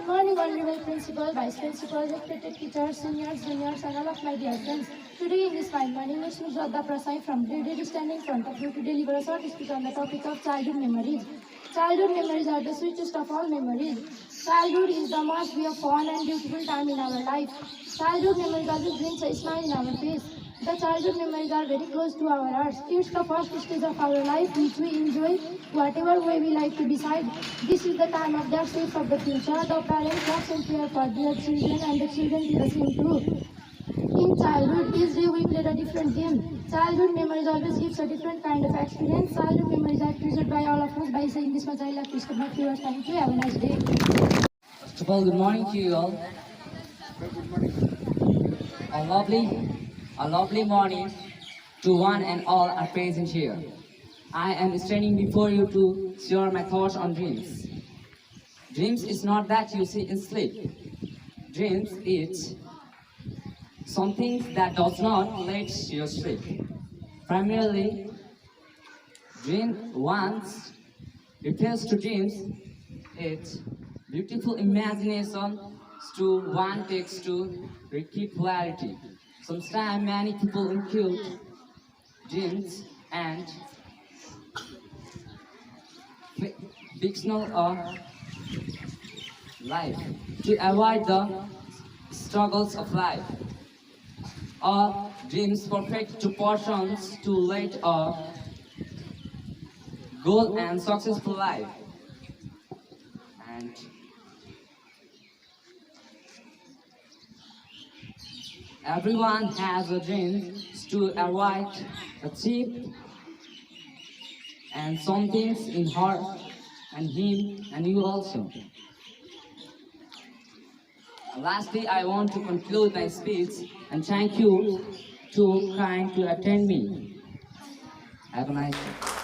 Good morning, honorable principal, vice principal, respected teachers, seniors, juniors, and all of my dear friends. Today in this fine morning, Ms. Shraddha Prasain from grade 8 is standing in front of you to deliver a short speech on the topic of childhood memories. Childhood memories are the sweetest of all memories. Childhood is the most fun and beautiful time in our life. Childhood memories always brings a smile in our face. The childhood memories are very close to our hearts. It's the first stage of our life which we enjoy whatever way we like to decide. This is the time of their shape of the future. The parents love and care for their children and the children do the same too. In childhood, each day we played a different game. Childhood memories always gives a different kind of experience. Childhood memories are treasured by all of us. By saying this much, I love to stop my viewers. Thank you. Have a nice day. First of all, good morning to you all. A lovely morning to one and all are present here. I am standing before you to share my thoughts on dreams. Dreams is not that you see in sleep. Dreams is something that does not let you sleep. Primarily, dream once refers to dreams. It's beautiful imagination to one takes to keep clarity. Sometimes many people include dreams and fictional or life to avoid the struggles of life. Or dreams perfect to persons to lead a good and successful life. And everyone has a dream to avoid a cheap and some things in her and him and you also. Lastly, I want to conclude my speech and thank you to trying to attend me. Have a nice day.